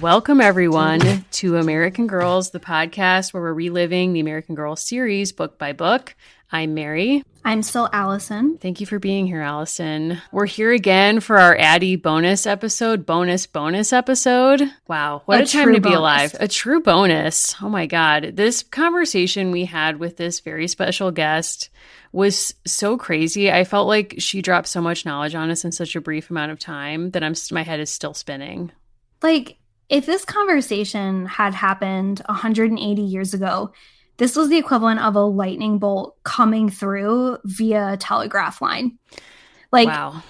Welcome, everyone, to American Girls, the podcast where we're reliving the American Girls series book by book. I'm Mary. I'm still Allison. Thank you for being here, Allison. We're here again for our Addy bonus episode, bonus episode. Wow, what a time to be alive. A true bonus. Oh my God. This conversation we had with this very special guest was so crazy. I felt like she dropped so much knowledge on us in such a brief amount of time that my head is still spinning. Like, if this conversation had happened 180 years ago, this was the equivalent of a lightning bolt coming through via telegraph line. Like, wow.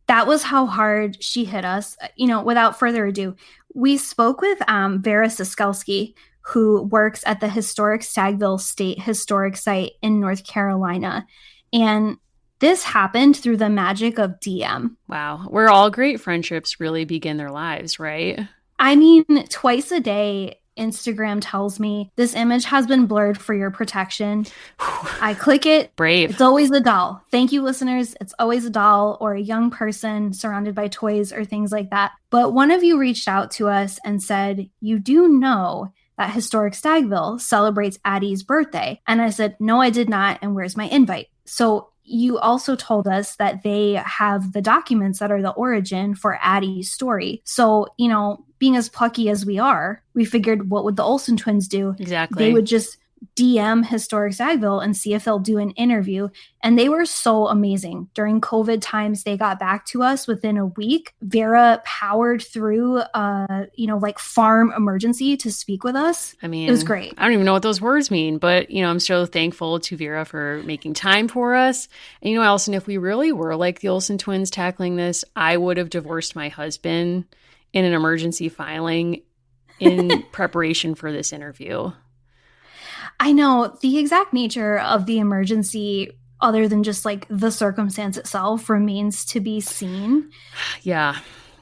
That was how hard she hit us. You know, without further ado, we spoke with Vera Siskelski, who works at the historic Stagville State Historic Site in North Carolina. And this happened through the magic of DM. Wow. Where all great friendships really begin their lives, right? I mean, twice a day, Instagram tells me this image has been blurred for your protection. I click it. Brave. It's always a doll. Thank you, listeners. It's always a doll or a young person surrounded by toys or things like that. But one of you reached out to us and said, you do know that Historic Stagville celebrates Addy's birthday. And I said, no, I did not. And where's my invite? So you also told us that they have the documents that are the origin for Addy's story. So, you know, being as plucky as we are, we figured, what would the Olsen twins do? Exactly. They would just DM Historic Stagville and see if they'll do an interview. And they were so amazing. During COVID times, they got back to us within a week. Vera powered through farm emergency to speak with us. I mean, it was great. I don't even know what those words mean, but, you know, I'm so thankful to Vera for making time for us. And, you know, Allison, if we really were like the Olsen twins tackling this, I would have divorced my husband in an emergency filing in preparation for this interview. I know the exact nature of the emergency, other than just like the circumstance itself, remains to be seen. Yeah.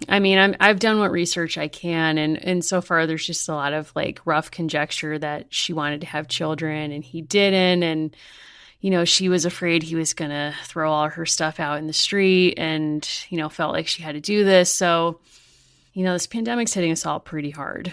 I mean, I've done what research I can. And so far, there's just a lot of like rough conjecture that she wanted to have children and he didn't. And, you know, she was afraid he was going to throw all her stuff out in the street and, you know, felt like she had to do this. So, you know, this pandemic's hitting us all pretty hard.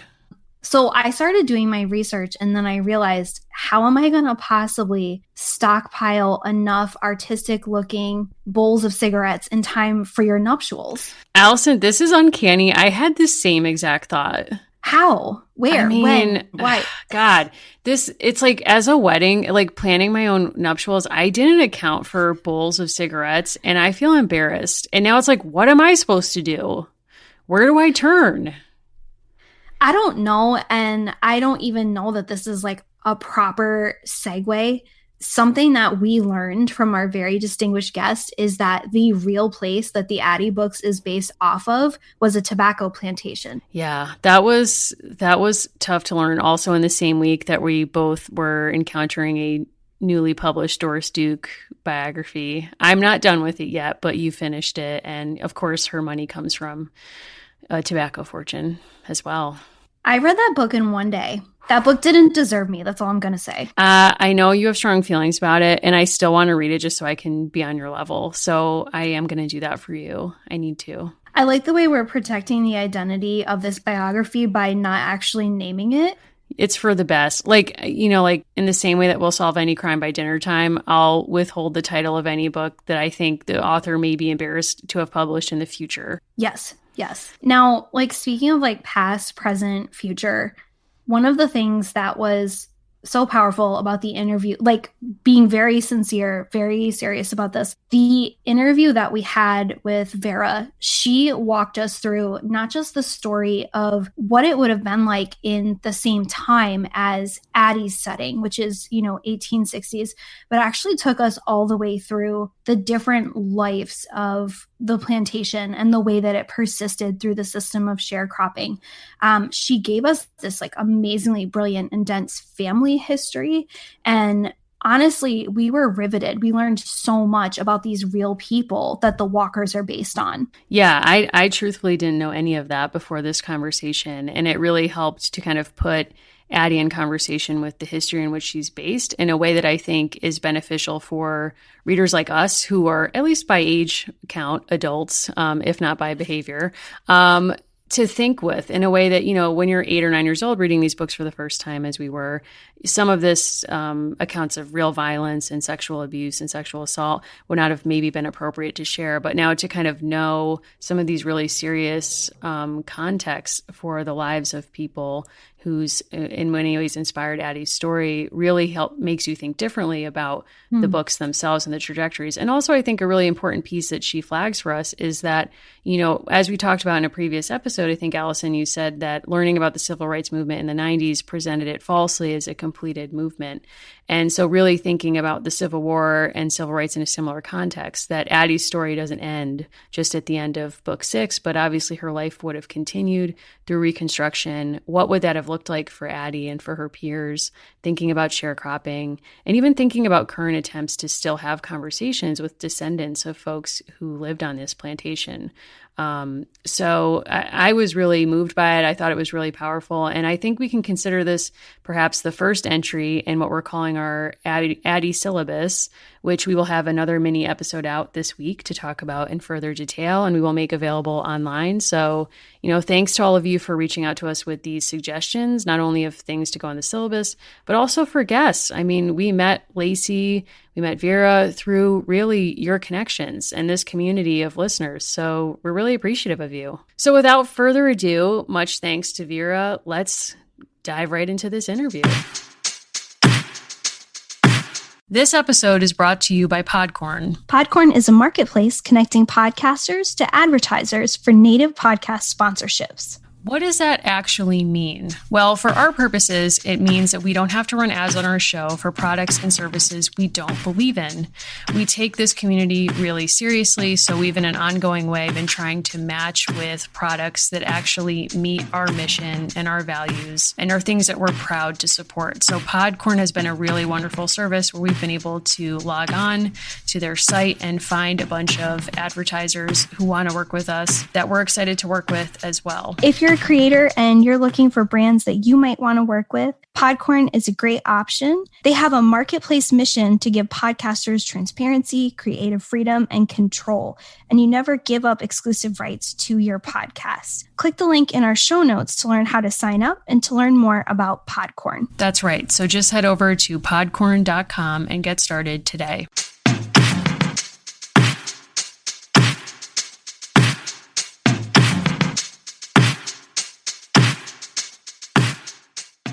So I started doing my research and then I realized, how am I going to possibly stockpile enough artistic looking bowls of cigarettes in time for your nuptials? Allison, this is uncanny. I had the same exact thought. How? Where? I mean, when? Why? God, it's like as a wedding, like planning my own nuptials, I didn't account for bowls of cigarettes and I feel embarrassed. And now it's like, what am I supposed to do? Where do I turn? I don't know. And I don't even know that this is like a proper segue. Something that we learned from our very distinguished guest is that the real place that the Addy books is based off of was a tobacco plantation. Yeah, that was tough to learn. Also in the same week that we both were encountering a newly published Doris Duke biography. I'm not done with it yet, but you finished it. And of course, her money comes from a tobacco fortune as well. I read that book in one day. That book didn't deserve me. That's all I'm going to say. I know you have strong feelings about it, and I still want to read it just so I can be on your level. So I am going to do that for you. I need to. I like the way we're protecting the identity of this biography by not actually naming it. It's for the best. Like, you know, like in the same way that we'll solve any crime by dinner time, I'll withhold the title of any book that I think the author may be embarrassed to have published in the future. Yes. Now, like speaking of like past, present, future, one of the things that was so powerful about the interview, like being very sincere, very serious about this, the interview that we had with Vera, she walked us through not just the story of what it would have been like in the same time as Addy's setting, which is, you know, 1860s, but actually took us all the way through the different lives of the plantation and the way that it persisted through the system of sharecropping. She gave us this like amazingly brilliant and dense family history. And honestly, we were riveted. We learned so much about these real people that the Walkers are based on. Yeah, I truthfully didn't know any of that before this conversation. And it really helped to kind of put Addie in conversation with the history in which she's based in a way that I think is beneficial for readers like us who are, at least by age count, adults, if not by behavior, to think with in a way that, when you're 8 or 9 years old reading these books for the first time, as we were, some of this accounts of real violence and sexual abuse and sexual assault would not have maybe been appropriate to share. But now to kind of know some of these really serious contexts for the lives of people who's in many ways inspired Addie's story really makes you think differently about the books themselves and the trajectories. And also, I think a really important piece that she flags for us is that, as we talked about in a previous episode, I think, Allison, you said that learning about the civil rights movement in the 90s presented it falsely as a completed movement. And so really thinking about the Civil War and civil rights in a similar context, that Addie's story doesn't end just at the end of book 6, but obviously her life would have continued through Reconstruction. What would that have looked like for Addie and for her peers, thinking about sharecropping, and even thinking about current attempts to still have conversations with descendants of folks who lived on this plantation. So I was really moved by it. I thought it was really powerful. And I think we can consider this perhaps the first entry in what we're calling our Addie syllabus, which we will have another mini episode out this week to talk about in further detail, and we will make available online. So, thanks to all of you for reaching out to us with these suggestions, not only of things to go on the syllabus, but also for guests. I mean, we met Lacey, we met Vera through really your connections and this community of listeners. So we're really appreciative of you. So without further ado, much thanks to Vera. Let's dive right into this interview. This episode is brought to you by Podcorn. Podcorn is a marketplace connecting podcasters to advertisers for native podcast sponsorships. What does that actually mean? Well, for our purposes, it means that we don't have to run ads on our show for products and services we don't believe in. We take this community really seriously, so we've in an ongoing way been trying to match with products that actually meet our mission and our values and are things that we're proud to support. So Podcorn has been a really wonderful service where we've been able to log on to their site and find a bunch of advertisers who want to work with us that we're excited to work with as well. If you're a creator and you're looking for brands that you might want to work with, Podcorn is a great option. They have a marketplace mission to give podcasters transparency, creative freedom, and control, and you never give up exclusive rights to your podcast. Click the link in our show notes to learn how to sign up and to learn more about Podcorn. That's right. So just head over to podcorn.com and get started today.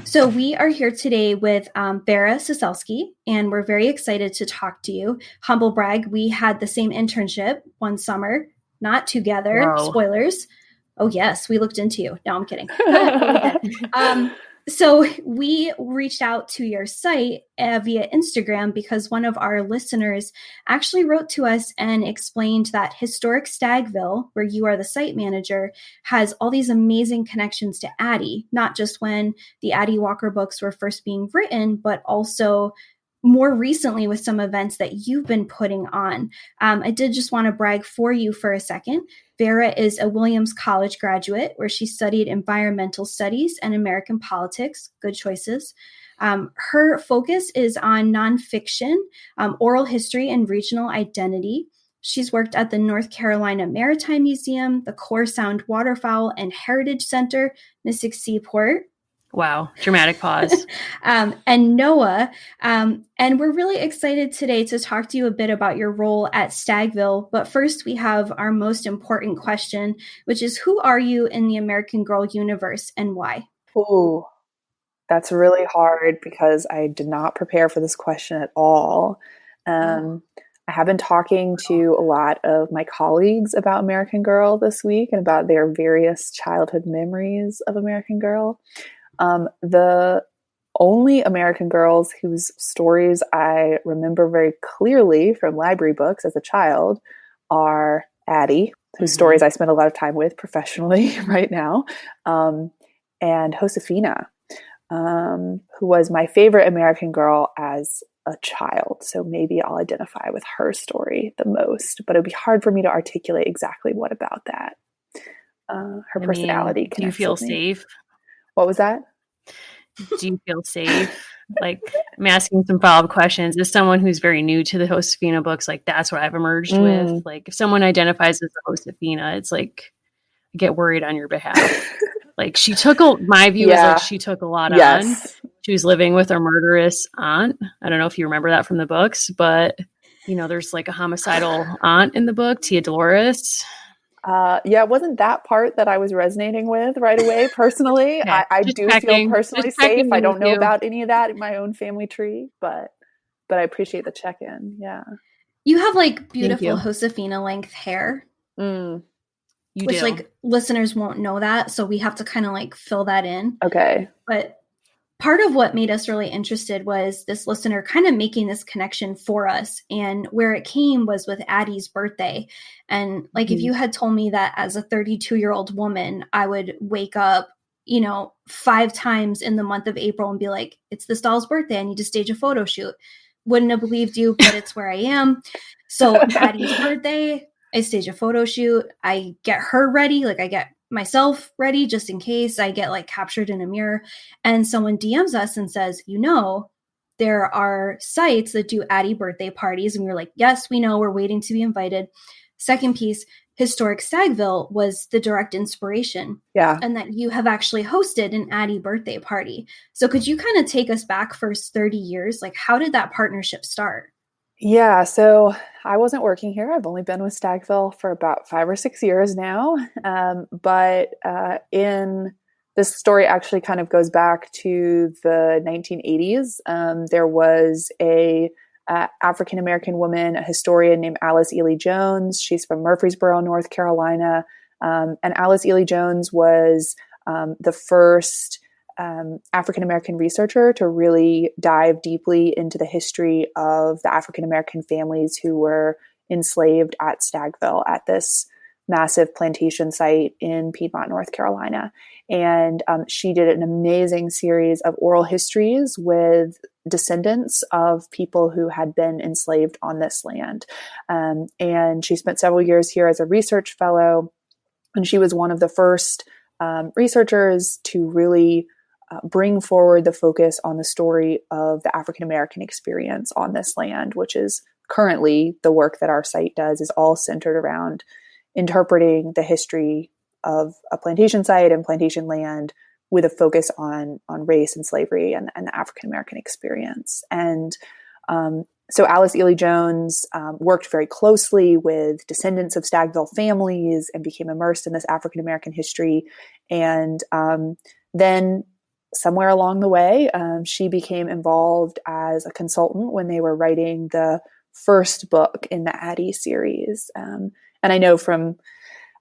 So we are here today with Vera Soselski, and we're very excited to talk to you. Humble brag, we had the same internship one summer, not together. Whoa. Spoilers. Oh, yes, we looked into you. No, I'm kidding. So we reached out to your site via Instagram because one of our listeners actually wrote to us and explained that historic Stagville, where you are the site manager, has all these amazing connections to Addie, not just when the Addie Walker books were first being written, but also more recently with some events that you've been putting on. I did just want to brag for you for a second. Vera is a Williams College graduate where she studied environmental studies and American politics. Good choices. Her focus is on nonfiction, oral history, and regional identity. She's worked at the North Carolina Maritime Museum, the Core Sound Waterfowl and Heritage Center, Mystic Seaport. Wow. Dramatic pause. And NOAA. And we're really excited today to talk to you a bit about your role at Stagville. But first, we have our most important question, which is, who are you in the American Girl universe and why? Ooh, that's really hard because I did not prepare for this question at all. I have been talking to a lot of my colleagues about American Girl this week and about their various childhood memories of American Girl. The only American Girls whose stories I remember very clearly from library books as a child are Addie, whose stories I spend a lot of time with professionally right now, and Josefina, who was my favorite American Girl as a child. So maybe I'll identify with her story the most, but it'd be hard for me to articulate exactly what about that. Her personality. Do you feel safe? What was that? Do you feel safe? Like, I'm asking some follow-up questions. As someone who's very new to the Josefina books, like, that's what I've emerged with. Like, if someone identifies as a Josefina, it's like, I get worried on your behalf. Like, my view is like, she took a lot on. She was living with a murderous aunt. I don't know if you remember that from the books, but, you know, there's like a homicidal aunt in the book, Tia Dolores. It wasn't that part that I was resonating with right away. Personally, Okay. I do feel personally safe. I don't know about any of that in my own family tree, but I appreciate the check-in. Yeah. You have like beautiful Josefina length hair. Which do. Like listeners won't know that, so we have to kind of like fill that in. Okay. But part of what made us really interested was this listener kind of making this connection for us, and where it came was with Addy's birthday. And like, if you had told me that as a 32-year-old woman, I would wake up, 5 times in the month of April and be like, it's this doll's birthday, I need to stage a photo shoot, wouldn't have believed you, but it's where I am. So Addy's birthday, I stage a photo shoot. I get her ready. Like, I get myself ready just in case I get like captured in a mirror. And someone DMs us and says, there are sites that do Addy birthday parties. And we were like, yes, we know, we're waiting to be invited. Second piece, Historic Stagville was the direct inspiration. Yeah. And that you have actually hosted an Addy birthday party. So could you kind of take us back first 30 years? Like, how did that partnership start? Yeah, so I wasn't working here. I've only been with Stagville for about 5 or 6 years now. But in this story actually kind of goes back to the 1980s. There was a African-American woman, a historian named Alice Ely Jones. She's from Murfreesboro, North Carolina. And Alice Ely Jones was the first African-American researcher to really dive deeply into the history of the African-American families who were enslaved at Stagville, at this massive plantation site in Piedmont, North Carolina. And she did an amazing series of oral histories with descendants of people who had been enslaved on this land. And she spent several years here as a research fellow. And she was one of the first researchers to really bring forward the focus on the story of the African-American experience on this land, which is currently the work that our site does, is all centered around interpreting the history of a plantation site and plantation land with a focus on race and slavery and the African-American experience. And so Alice Ely Jones worked very closely with descendants of Stagville families and became immersed in this African-American history. And then somewhere along the way, she became involved as a consultant when they were writing the first book in the Addy series. And I know from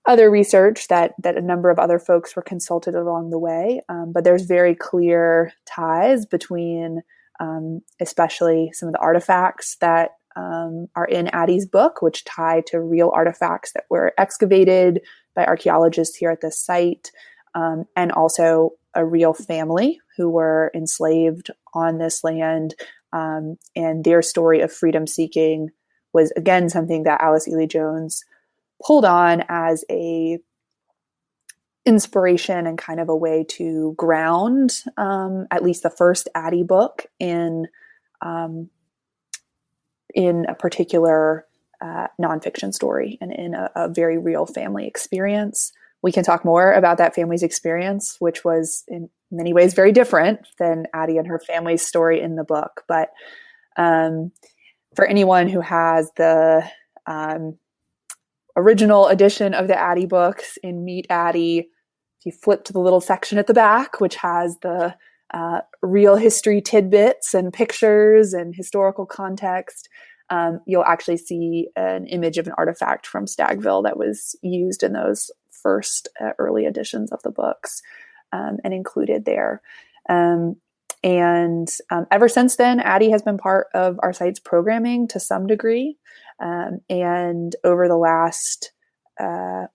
other research that a number of other folks were consulted along the way, but there's very clear ties between especially some of the artifacts that are in Addy's book, which tie to real artifacts that were excavated by archaeologists here at this site, and also a real family who were enslaved on this land, and their story of freedom seeking was, again, something that Alice Ely Jones pulled on as a inspiration and kind of a way to ground at least the first Addy book in a particular nonfiction story and in a very real family experience. We can talk more about that family's experience, which was in many ways very different than Addy and her family's story in the book. But for anyone who has the original edition of the Addy books in Meet Addy, if you flip to the little section at the back, which has the real history tidbits and pictures and historical context, you'll actually see an image of an artifact from Stagville that was used in those first early editions of the books and included there. And ever since then, Addy has been part of our site's programming to some degree. And over the last 5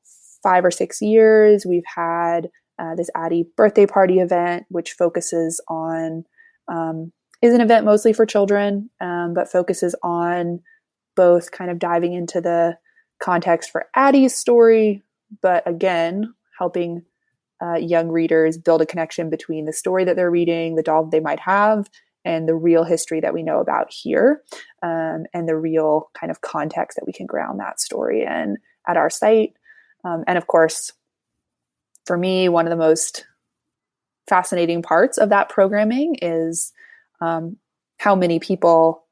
or 6 years, we've had this Addy birthday party event, which focuses on, is an event mostly for children, but focuses on both kind of diving into the context for Addy's story, but again, helping young readers build a connection between the story that they're reading, the doll they might have, and the real history that we know about here, and the real kind of context that we can ground that story in at our site. And of course, for me, one of the most fascinating parts of that programming is how many people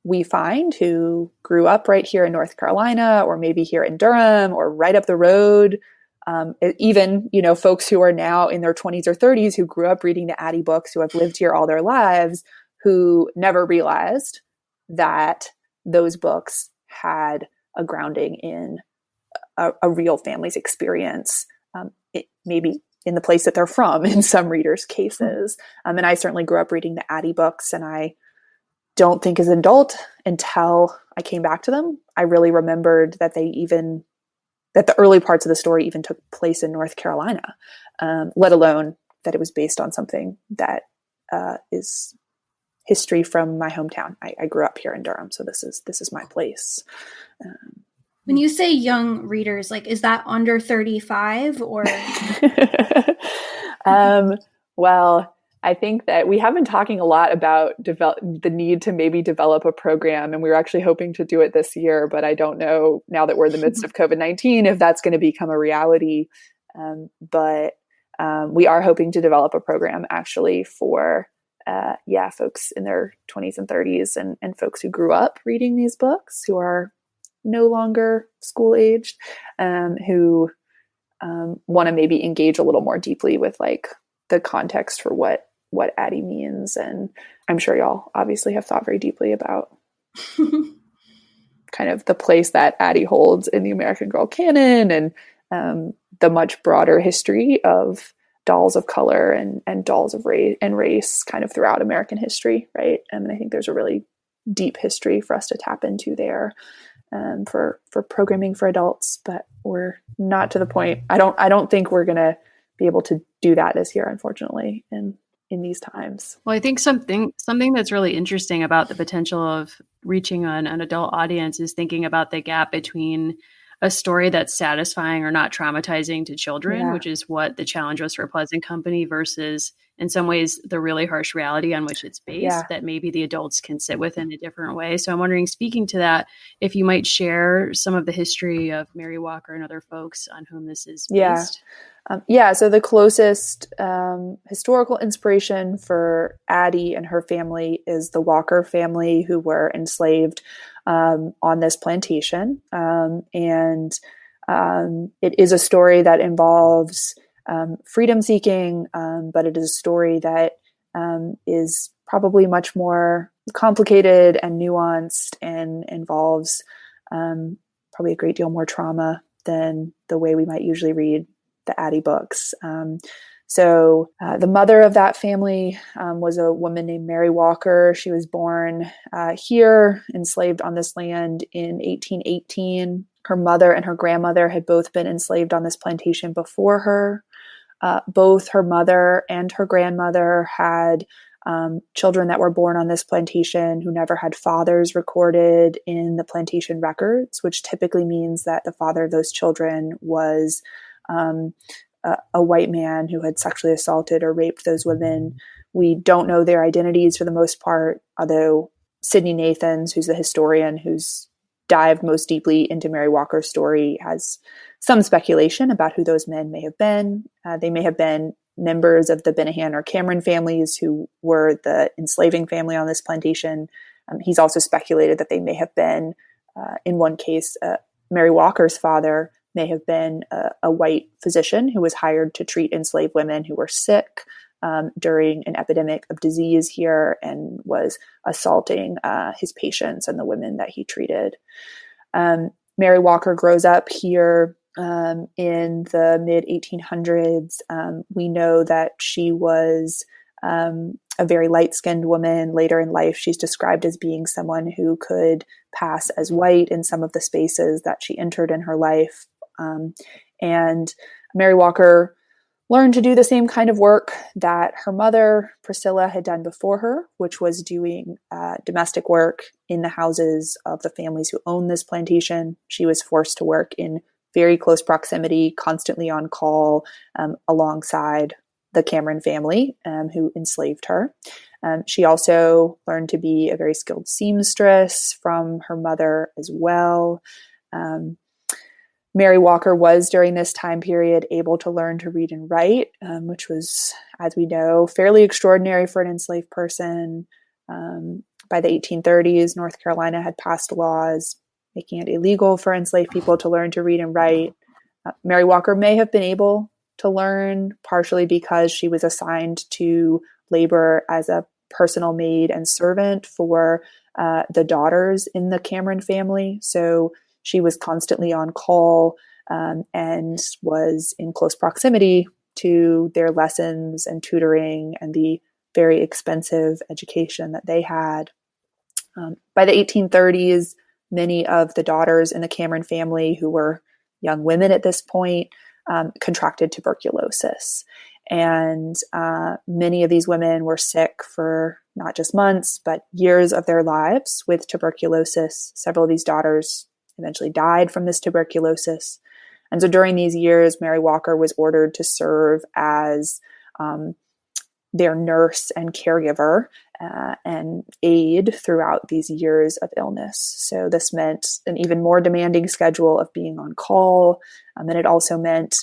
we find who grew up right here in North Carolina, or maybe here in Durham, or right up the road. Even, folks who are now in their 20s or 30s who grew up reading the Addie books, who have lived here all their lives, who never realized that those books had a grounding in a real family's experience, maybe in the place that they're from in some readers' cases. And I certainly grew up reading the Addie books, and I don't think as an adult, until I came back to them, I really remembered that that the early parts of the story even took place in North Carolina, let alone that it was based on something that is history from my hometown. I grew up here in Durham, so this is my place. When you say young readers, like, is that under 35 or? Well, I think that we have been talking a lot about the need to maybe develop a program, and we were actually hoping to do it this year, but I don't know, now that we're in the midst of COVID-19, if that's going to become a reality. But we are hoping to develop a program actually for folks in their 20s and 30s, and folks who grew up reading these books, who are no longer school aged, who want to maybe engage a little more deeply with like the context for what Addie means. And I'm sure y'all obviously have thought very deeply about kind of the place that Addie holds in the American Girl canon, and the much broader history of dolls of color and dolls of race kind of throughout American history, right? And I think there's a really deep history for us to tap into there, for programming for adults, but we're not to the point. I don't think we're gonna be able to do that this year, unfortunately, in these times. Well, I think something that's really interesting about the potential of reaching an adult audience is thinking about the gap between a story that's satisfying or not traumatizing to children, which is what the challenge was for Pleasant Company, versus in some ways the really harsh reality on which it's based that maybe the adults can sit with in a different way. So I'm wondering, speaking to that, if you might share some of the history of Mary Walker and other folks on whom this is based. So the closest historical inspiration for Addie and her family is the Walker family, who were enslaved on this plantation. And it is a story that involves freedom seeking, but it is a story that is probably much more complicated and nuanced, and involves probably a great deal more trauma than the way we might usually read the Addie books. So the mother of that family was a woman named Mary Walker. She was born here, enslaved on this land in 1818. Her mother and her grandmother had both been enslaved on this plantation before her. Both her mother and her grandmother had children that were born on this plantation who never had fathers recorded in the plantation records, which typically means that the father of those children was a white man who had sexually assaulted or raped those women. We don't know their identities for the most part, although Sidney Nathans, who's the historian who's dived most deeply into Mary Walker's story, has some speculation about who those men may have been. They may have been members of the Benahan or Cameron families, who were the enslaving family on this plantation. He's also speculated that they may have been, in one case, Mary Walker's father may have been a white physician who was hired to treat enslaved women who were sick during an epidemic of disease here, and was assaulting his patients and the women that he treated. Mary Walker grows up here in the mid-1800s. We know that she was a very light-skinned woman. Later in life, she's described as being someone who could pass as white in some of the spaces that she entered in her life. And Mary Walker learned to do the same kind of work that her mother, Priscilla, had done before her, which was doing domestic work in the houses of the families who owned this plantation. She was forced to work in very close proximity, constantly on call alongside the Cameron family who enslaved her. She also learned to be a very skilled seamstress from her mother as well. Mary Walker was, during this time period, able to learn to read and write, which was, as we know, fairly extraordinary for an enslaved person. By the 1830s, North Carolina had passed laws making it illegal for enslaved people to learn to read and write. Mary Walker may have been able to learn, partially because she was assigned to labor as a personal maid and servant for the daughters in the Cameron family. So she was constantly on call and was in close proximity to their lessons and tutoring and the very expensive education that they had. By the 1830s, many of the daughters in the Cameron family, who were young women at this point, contracted tuberculosis. And many of these women were sick for not just months, but years of their lives with tuberculosis. Several of these daughters eventually died from this tuberculosis. And so during these years, Mary Walker was ordered to serve as their nurse and caregiver and aide throughout these years of illness. So this meant an even more demanding schedule of being on call. And it also meant,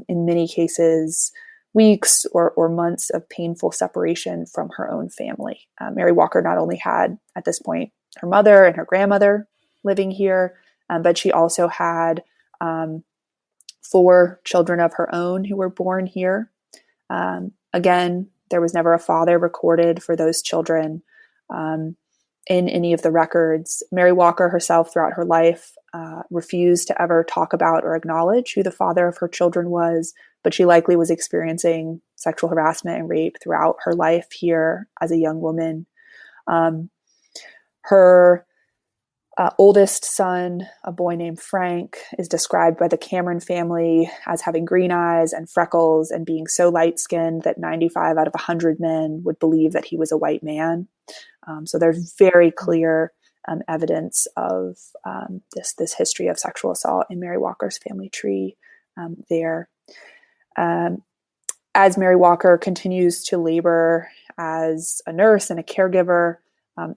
in many cases, weeks or months of painful separation from her own family. Mary Walker not only had, at this point, her mother and her grandmother living here, but she also had 4 children of her own who were born here. Again, there was never a father recorded for those children in any of the records. Mary Walker herself, throughout her life, refused to ever talk about or acknowledge who the father of her children was, but she likely was experiencing sexual harassment and rape throughout her life here as a young woman. Her oldest son, a boy named Frank, is described by the Cameron family as having green eyes and freckles and being so light-skinned that 95 out of 100 men would believe that he was a white man. So there's very clear evidence of this history of sexual assault in Mary Walker's family tree there. As Mary Walker continues to labor as a nurse and a caregiver,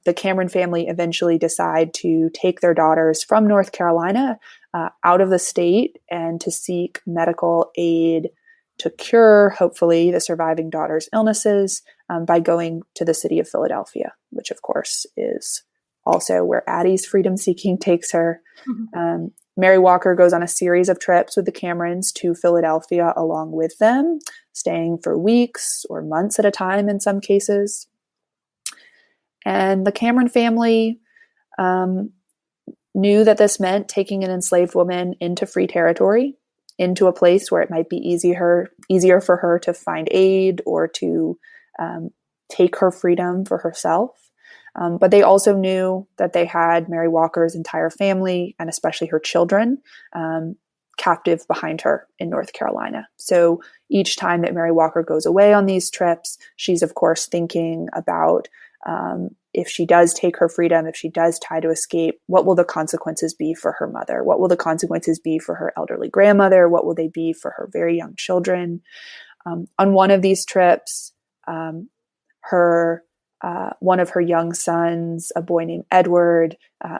the Cameron family eventually decide to take their daughters from North Carolina out of the state and to seek medical aid to cure, hopefully, the surviving daughters' illnesses by going to the city of Philadelphia, which, of course, is also where Addie's freedom-seeking takes her. Mm-hmm. Mary Walker goes on a series of trips with the Camerons to Philadelphia along with them, staying for weeks or months at a time in some cases. And the Cameron family knew that this meant taking an enslaved woman into free territory, into a place where it might be easier for her to find aid or to take her freedom for herself. But they also knew that they had Mary Walker's entire family, and especially her children, captive behind her in North Carolina. So each time that Mary Walker goes away on these trips, she's, of course, thinking about if she does take her freedom, if she does try to escape, what will the consequences be for her mother? What will the consequences be for her elderly grandmother? What will they be for her very young children? On one of these trips, one of her young sons, a boy named Edward,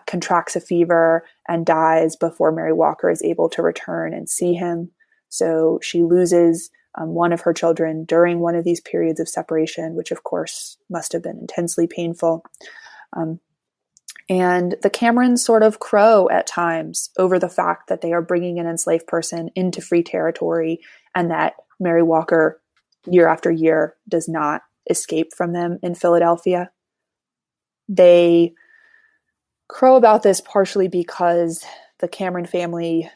contracts a fever and dies before Mary Walker is able to return and see him. So she loses one of her children during one of these periods of separation, which of course must have been intensely painful. And the Camerons sort of crow at times over the fact that they are bringing an enslaved person into free territory and that Mary Walker, year after year, does not escape from them in Philadelphia. They crow about this partially because the Cameron family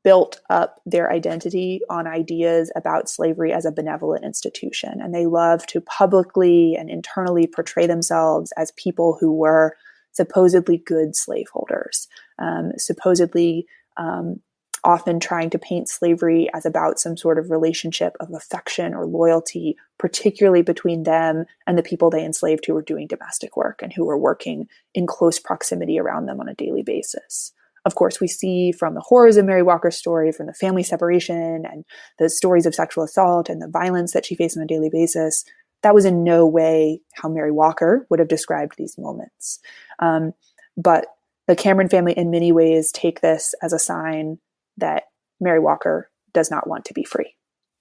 built up their identity on ideas about slavery as a benevolent institution. And they love to publicly and internally portray themselves as people who were supposedly good slaveholders, supposedly often trying to paint slavery as about some sort of relationship of affection or loyalty, particularly between them and the people they enslaved who were doing domestic work and who were working in close proximity around them on a daily basis. Of course, we see from the horrors of Mary Walker's story, from the family separation and the stories of sexual assault and the violence that she faced on a daily basis, that was in no way how Mary Walker would have described these moments. But the Cameron family in many ways take this as a sign that Mary Walker does not want to be free,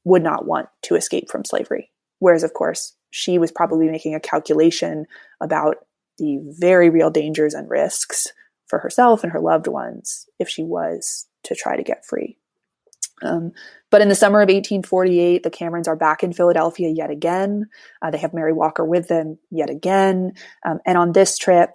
would not want to escape from slavery. Whereas, of course, she was probably making a calculation about the very real dangers and risks for herself and her loved ones if she was to try to get free. But in the summer of 1848, the Camerons are back in Philadelphia yet again. They have Mary Walker with them yet again. And on this trip,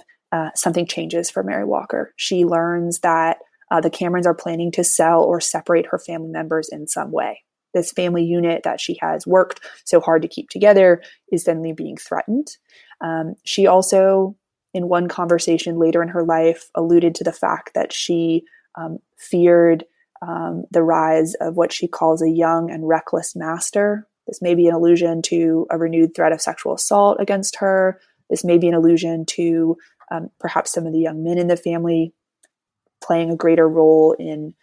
something changes for Mary Walker. She learns that the Camerons are planning to sell or separate her family members in some way. This family unit that she has worked so hard to keep together is suddenly being threatened. She also, in one conversation later in her life, alluded to the fact that she feared the rise of what she calls a young and reckless master. This may be an allusion to a renewed threat of sexual assault against her. This may be an allusion to perhaps some of the young men in the family playing a greater role in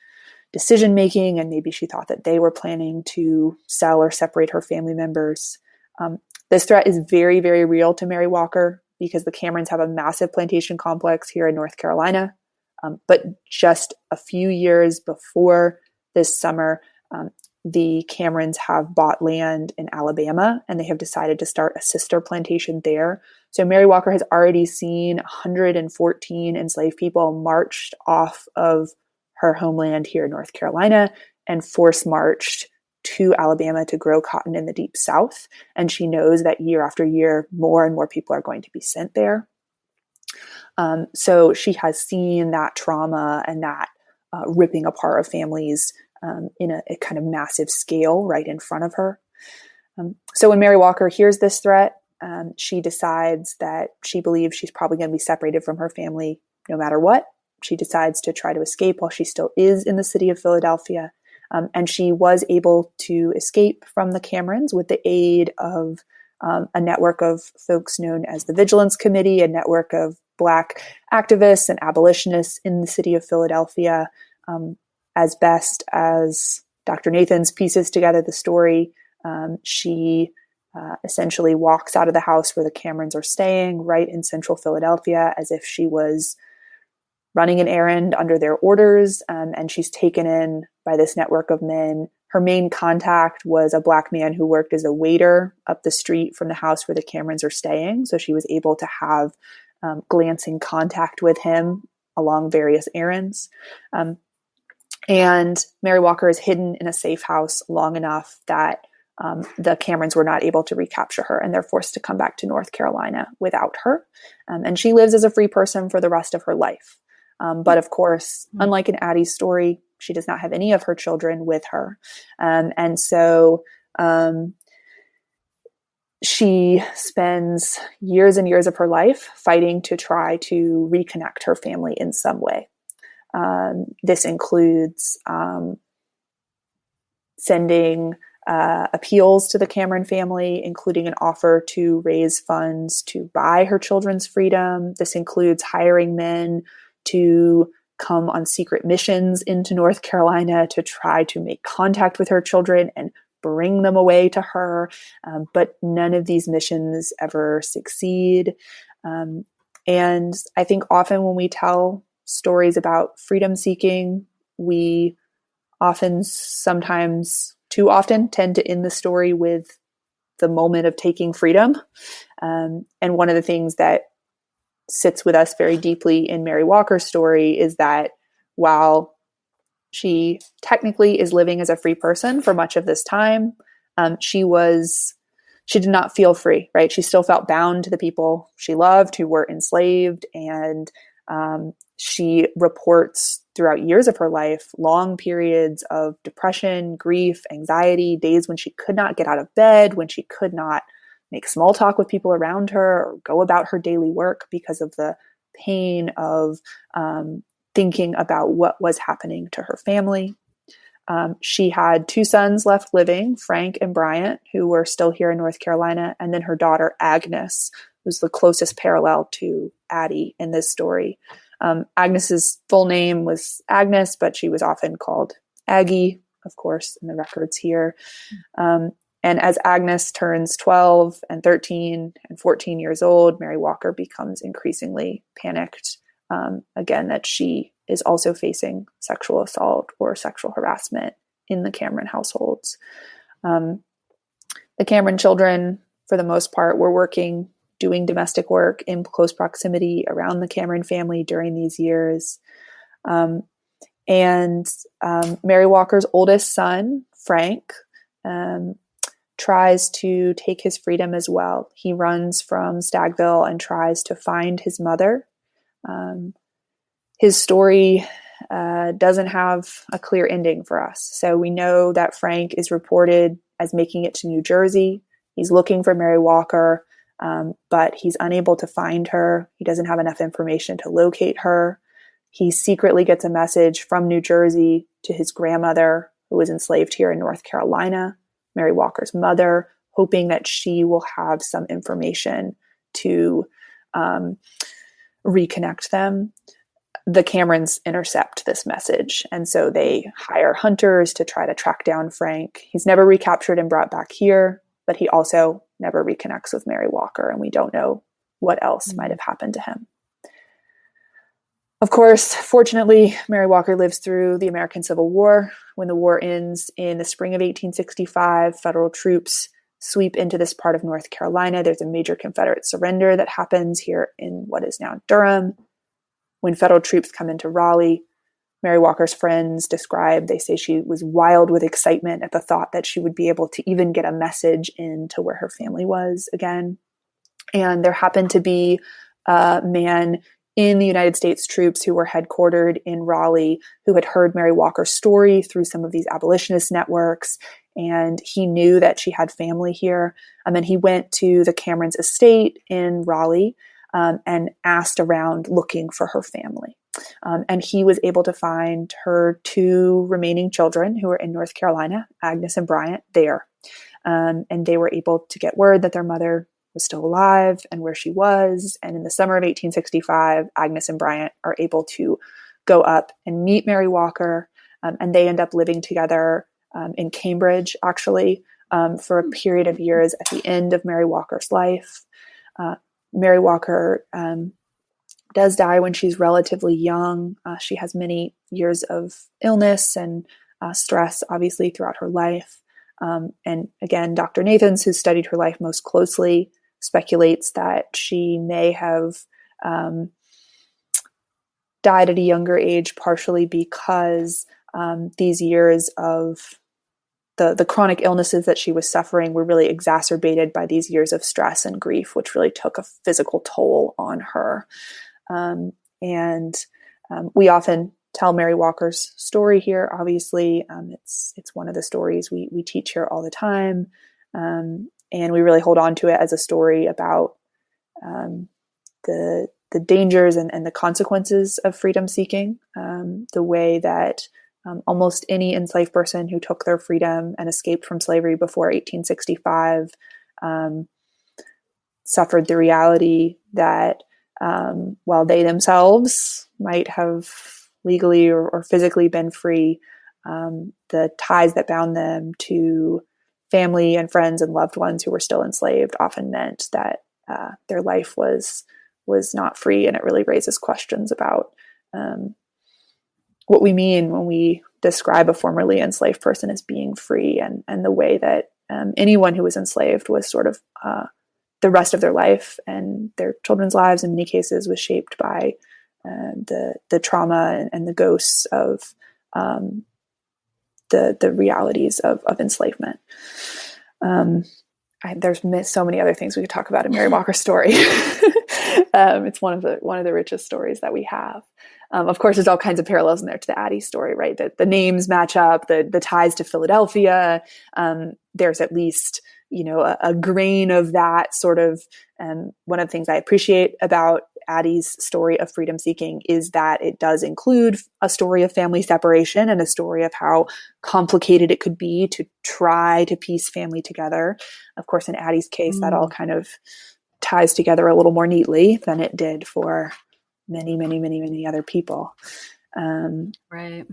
decision making, and maybe she thought that they were planning to sell or separate her family members. This threat is very, very real to Mary Walker because the Camerons have a massive plantation complex here in North Carolina. But just a few years before this summer, the Camerons have bought land in Alabama, and they have decided to start a sister plantation there. So Mary Walker has already seen 114 enslaved people marched off of her homeland here in North Carolina and force marched to Alabama to grow cotton in the Deep South. And she knows that year after year, more and more people are going to be sent there. So she has seen that trauma and that ripping apart of families in a kind of massive scale right in front of her. So when Mary Walker hears this threat, she decides that she believes she's probably going to be separated from her family no matter what. She decides to try to escape while she still is in the city of Philadelphia. And she was able to escape from the Camerons with the aid of a network of folks known as the Vigilance Committee, a network of Black activists and abolitionists in the city of Philadelphia. As best as Dr. Nathans pieces together the story, she essentially walks out of the house where the Camerons are staying, right in central Philadelphia, as if she was running an errand under their orders, and she's taken in by this network of men. Her main contact was a Black man who worked as a waiter up the street from the house where the Camerons are staying, so she was able to have glancing contact with him along various errands. And Mary Walker is hidden in a safe house long enough that the Camerons were not able to recapture her, and they're forced to come back to North Carolina without her. And she lives as a free person for the rest of her life. But of course, unlike in Addie's story, she does not have any of her children with her. And so she spends years and years of her life fighting to try to reconnect her family in some way. This includes sending appeals to the Cameron family, including an offer to raise funds to buy her children's freedom. This includes hiring men to come on secret missions into North Carolina to try to make contact with her children and bring them away to her. But none of these missions ever succeed. And I think often when we tell stories about freedom seeking, we often, sometimes too often, tend to end the story with the moment of taking freedom. And one of the things that sits with us very deeply in Mary Walker's story is that while she technically is living as a free person for much of this time, she did not feel free, right? She still felt bound to the people she loved who were enslaved. And she reports throughout years of her life, long periods of depression, grief, anxiety, days when she could not get out of bed, when she could not make small talk with people around her or go about her daily work because of the pain of thinking about what was happening to her family. She had two sons left living, Frank and Bryant, who were still here in North Carolina, and then her daughter Agnes, who's the closest parallel to Addie in this story. Agnes's full name was Agnes, but she was often called Aggie, of course, in the records here. And as Agnes turns 12 and 13 and 14 years old, Mary Walker becomes increasingly panicked, again, that she is also facing sexual assault or sexual harassment in the Cameron households. The Cameron children, for the most part, were doing domestic work in close proximity around the Cameron family during these years. And Mary Walker's oldest son, Frank, tries to take his freedom as well. He runs from Stagville and tries to find his mother. His story doesn't have a clear ending for us. So we know that Frank is reported as making it to New Jersey. He's looking for Mary Walker, but he's unable to find her. He doesn't have enough information to locate her. He secretly gets a message from New Jersey to his grandmother, who was enslaved here in North Carolina, Mary Walker's mother, hoping that she will have some information to reconnect them. The Camerons intercept this message, and so they hire hunters to try to track down Frank. He's never recaptured and brought back here, but he also never reconnects with Mary Walker, and we don't know what else might have happened to him. Of course, fortunately, Mary Walker lives through the American Civil War. When the war ends in the spring of 1865, federal troops sweep into this part of North Carolina. There's a major Confederate surrender that happens here in what is now Durham. When federal troops come into Raleigh, Mary Walker's friends they say she was wild with excitement at the thought that she would be able to even get a message into where her family was again. And there happened to be a man in the United States troops who were headquartered in Raleigh who had heard Mary Walker's story through some of these abolitionist networks. And he knew that she had family here. And he went to the Cameron's estate in Raleigh and asked around looking for her family. And he was able to find her two remaining children who were in North Carolina, Agnes and Bryant, there. And they were able to get word that their mother was still alive and where she was. And in the summer of 1865, Agnes and Bryant are able to go up and meet Mary Walker. And they end up living together in Cambridge, actually, for a period of years at the end of Mary Walker's life. Mary Walker does die when she's relatively young. She has many years of illness and stress, obviously, throughout her life. And again, Dr. Nathans, who studied her life most closely, speculates that she may have died at a younger age, partially because these years of the chronic illnesses that she was suffering were really exacerbated by these years of stress and grief, which really took a physical toll on her. We often tell Mary Walker's story here. Obviously, it's one of the stories we teach here all the time. And we really hold on to it as a story about the dangers and the consequences of freedom seeking, the way that almost any enslaved person who took their freedom and escaped from slavery before 1865 suffered the reality that while they themselves might have legally or physically been free, the ties that bound them to family and friends and loved ones who were still enslaved often meant that their life was not free. And it really raises questions about what we mean when we describe a formerly enslaved person as being free, and the way that anyone who was enslaved was sort of the rest of their life, and their children's lives in many cases was shaped by the trauma and the ghosts of the realities of enslavement. There's so many other things we could talk about in Mary Walker's story. It's one of the richest stories that we have. Of course, there's all kinds of parallels in there to the Addie story, right? The names match up, the ties to Philadelphia. There's at least, a grain of that sort of. One of the things I appreciate about Addie's story of freedom seeking is that it does include a story of family separation and a story of how complicated it could be to try to piece family together. Of course, in Addie's case, that all kind of ties together a little more neatly than it did for many, many, many, many other people. Right.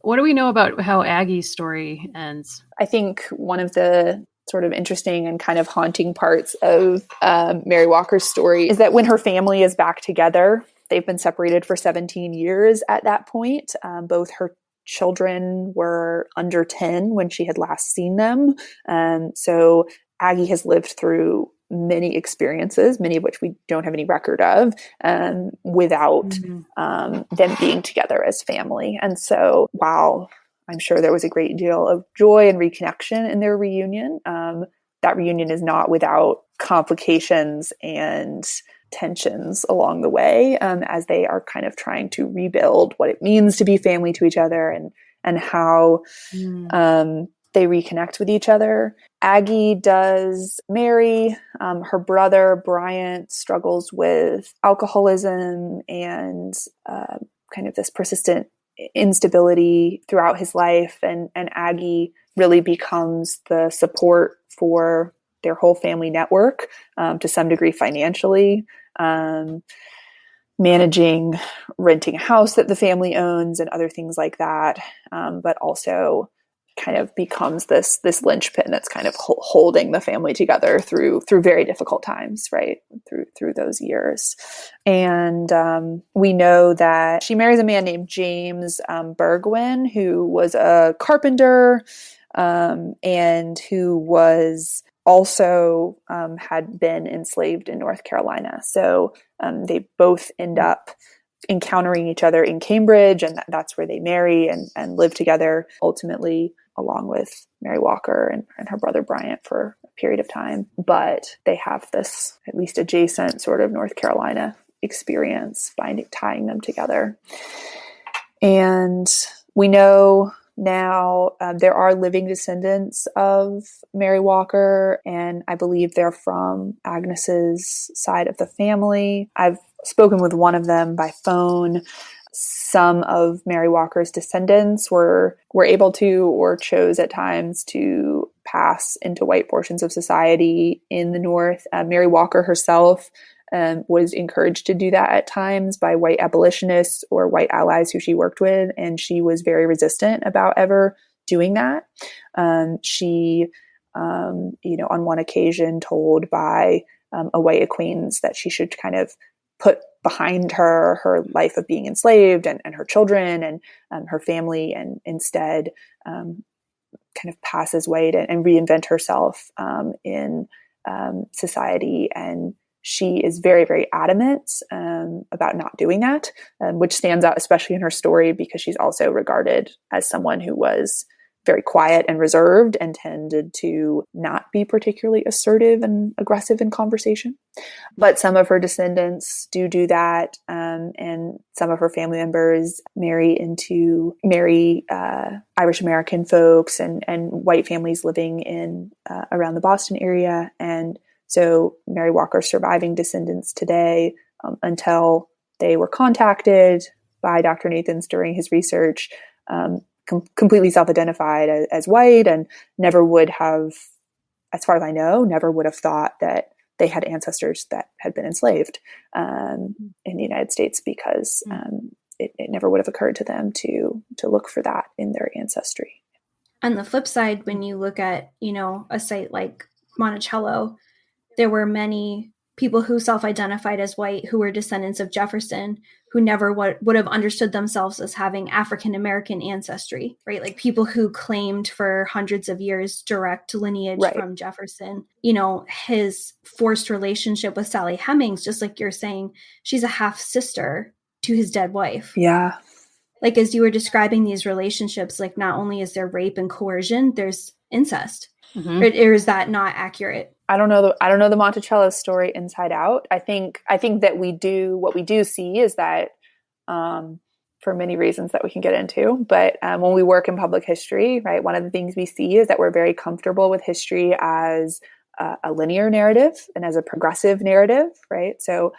What do we know about how Aggie's story ends? I think one of the sort of interesting and kind of haunting parts of Mary Walker's story is that when her family is back together, they've been separated for 17 years at that point. Both her children were under 10 when she had last seen them. So Aggie has lived through many experiences, many of which we don't have any record of, without them being together as family. And so while I'm sure there was a great deal of joy and reconnection in their reunion, that reunion is not without complications and tensions along the way, as they are kind of trying to rebuild what it means to be family to each other, and how they reconnect with each other. Aggie does marry. Her brother, Bryant, struggles with alcoholism and kind of this persistent instability throughout his life. And Aggie really becomes the support for their whole family network, to some degree financially, managing renting a house that the family owns and other things like that, but also kind of becomes this linchpin that's kind of holding the family together through very difficult times, right? Through those years. And we know that she marries a man named James Burgwin, who was a carpenter, and who was also had been enslaved in North Carolina. So they both end up encountering each other in Cambridge, and that's where they marry and live together, ultimately, along with Mary Walker and her brother Bryant for a period of time. But they have this at least adjacent sort of North Carolina experience tying them together. And we know now there are living descendants of Mary Walker, and I believe they're from Agnes's side of the family. I've spoken with one of them by phone. Some of Mary Walker's descendants were able to, or chose at times to, pass into white portions of society in the North. Mary Walker herself was encouraged to do that at times by white abolitionists or white allies who she worked with, and she was very resistant about ever doing that. She, on one occasion told by a white acquaintance that she should kind of put behind her life of being enslaved and her children and her family, and instead kind of pass as white and reinvent herself in society. And she is very, very adamant about not doing that, which stands out especially in her story because she's also regarded as someone who was very quiet and reserved and tended to not be particularly assertive and aggressive in conversation. But some of her descendants do that, and some of her family members marry Irish American folks and white families living in around the Boston area. And so Mary Walker's surviving descendants today, until they were contacted by Dr. Nathans during his research, completely self-identified as white, and never would have, as far as I know, never would have thought that they had ancestors that had been enslaved in the United States, because it never would have occurred to them to look for that in their ancestry. On the flip side, when you look at, a site like Monticello, there were many people who self-identified as white who were descendants of Jefferson, who never would have understood themselves as having African-American ancestry, right? Like people who claimed for hundreds of years direct lineage from Jefferson. His forced relationship with Sally Hemings, just like you're saying, she's a half sister to his dead wife. Yeah. Like, as you were describing these relationships, like not only is there rape and coercion, there's incest. Mm-hmm. Or is that not accurate? I don't know the Monticello story inside out. I think that what we do see is that, for many reasons that we can get into, but when we work in public history, right, one of the things we see is that we're very comfortable with history as a linear narrative and as a progressive narrative, right? So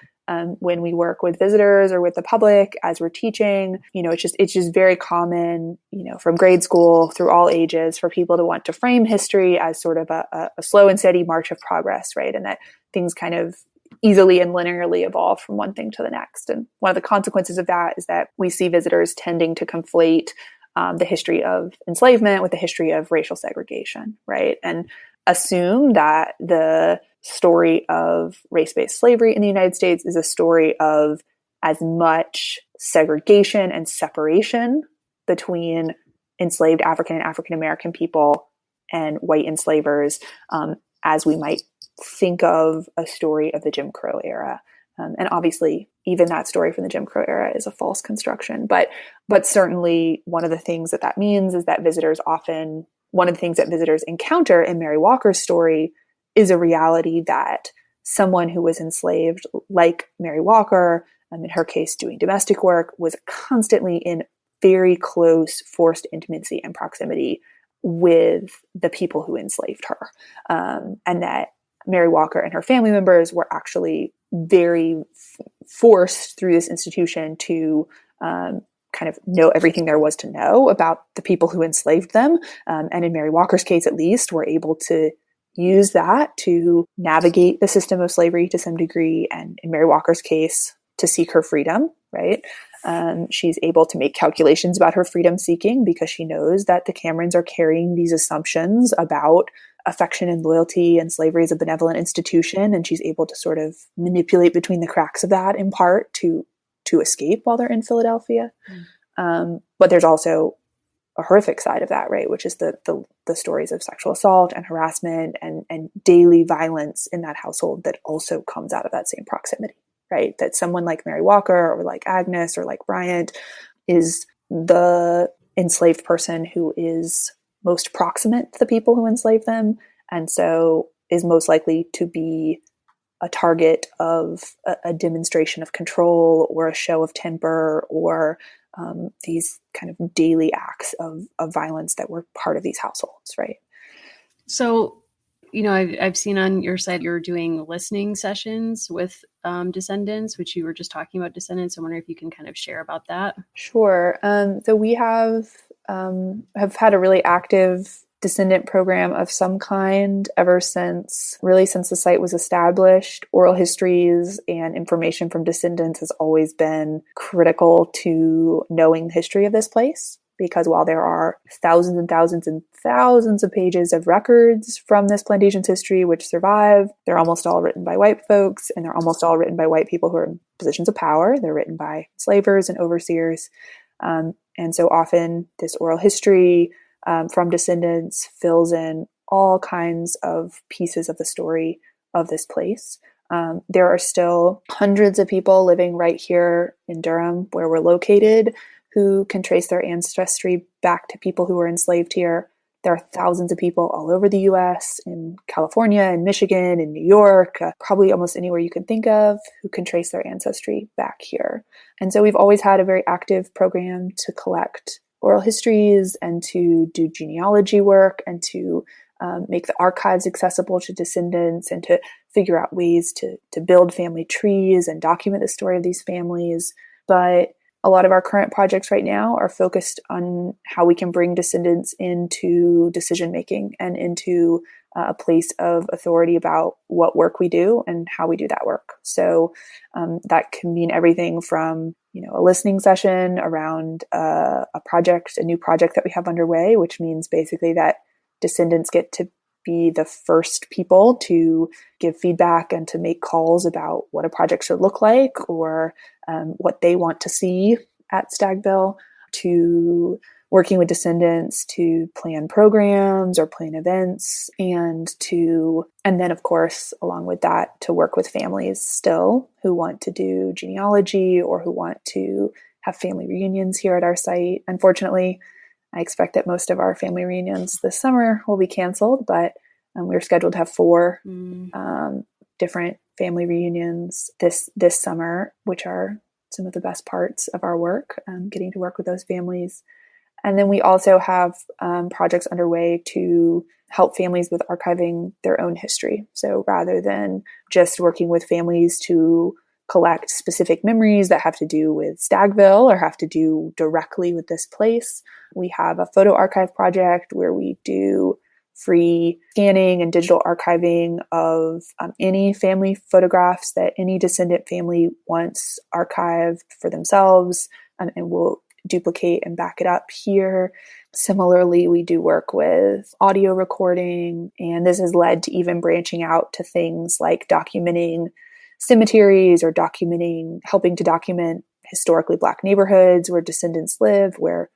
when we work with visitors or with the public as we're teaching. It's just very common, from grade school through all ages, for people to want to frame history as sort of a slow and steady march of progress, right? And that things kind of easily and linearly evolve from one thing to the next. And one of the consequences of that is that we see visitors tending to conflate the history of enslavement with the history of racial segregation, right? And assume that the story of race-based slavery in the United States is a story of as much segregation and separation between enslaved African and African American people and white enslavers as we might think of a story of the Jim Crow era. And obviously, even that story from the Jim Crow era is a false construction. But certainly one of the things that means is that one of the things that visitors encounter in Mary Walker's story is a reality that someone who was enslaved, like Mary Walker, in her case doing domestic work, was constantly in very close forced intimacy and proximity with the people who enslaved her. And that Mary Walker and her family members were actually very forced through this institution to kind of know everything there was to know about the people who enslaved them. And in Mary Walker's case, at least, were able to use that to navigate the system of slavery to some degree. And in Mary Walker's case, to seek her freedom, right? She's able to make calculations about her freedom seeking because she knows that the Camerons are carrying these assumptions about affection and loyalty and slavery as a benevolent institution. And she's able to sort of manipulate between the cracks of that in part to escape while they're in Philadelphia. But there's also a horrific side of that, right? Which is the stories of sexual assault and harassment and daily violence in that household that also comes out of that same proximity, right? That someone like Mary Walker or like Agnes or like Bryant is the enslaved person who is most proximate to the people who enslaved them, and so is most likely to be a target of a demonstration of control or a show of temper or these kind of daily acts of violence that were part of these households, right? So, I've seen on your site you're doing listening sessions with descendants, which you were just talking about descendants. I wonder if you can kind of share about that. Sure. So we have had a really active descendant program of some kind ever since the site was established. Oral histories and information from descendants has always been critical to knowing the history of this place, because while there are thousands and thousands and thousands of pages of records from this plantation's history which survive, they're almost all written by white folks, and they're almost all written by white people who are in positions of power. They're written by enslavers and overseers. And so often this oral history from descendants fills in all kinds of pieces of the story of this place. There are still hundreds of people living right here in Durham, where we're located, who can trace their ancestry back to people who were enslaved here. There are thousands of people all over the U.S., in California, in Michigan, in New York, probably almost anywhere you can think of, who can trace their ancestry back here. And so we've always had a very active program to collect oral histories and to do genealogy work and to make the archives accessible to descendants and to figure out ways to build family trees and document the story of these families. But a lot of our current projects right now are focused on how we can bring descendants into decision-making and into a place of authority about what work we do and how we do that work. So that can mean everything from, a listening session around a new project that we have underway, which means basically that descendants get to be the first people to give feedback and to make calls about what a project should look like or what they want to see at Stagville, to working with descendants to plan programs or plan events, and then of course, along with that, to work with families still who want to do genealogy or who want to have family reunions here at our site. Unfortunately, I expect that most of our family reunions this summer will be canceled, but we're scheduled to have 4 different family reunions this summer, which are some of the best parts of our work, getting to work with those families. And then we also have projects underway to help families with archiving their own history. So rather than just working with families to collect specific memories that have to do with Stagville or have to do directly with this place. We have a photo archive project where we do free scanning and digital archiving of any family photographs that any descendant family wants archived for themselves, and we'll duplicate and back it up here. Similarly, we do work with audio recording, and this has led to even branching out to things like documenting cemeteries or helping to document historically Black neighborhoods where descendants live, where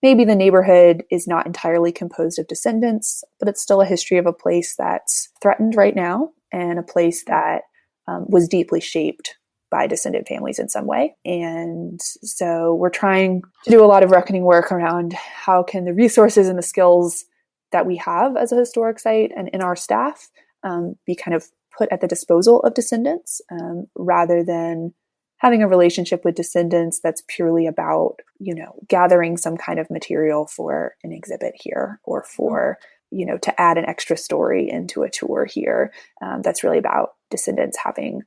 maybe the neighborhood is not entirely composed of descendants, but it's still a history of a place that's threatened right now and a place that was deeply shaped by descendant families in some way. And so we're trying to do a lot of reckoning work around how can the resources and the skills that we have as a historic site and in our staff be kind of put at the disposal of descendants rather than having a relationship with descendants that's purely about, gathering some kind of material for an exhibit here or for, to add an extra story into a tour here. That's really about descendants having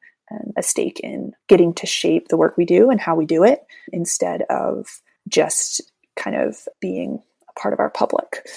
a stake in getting to shape the work we do and how we do it instead of just kind of being a part of our public,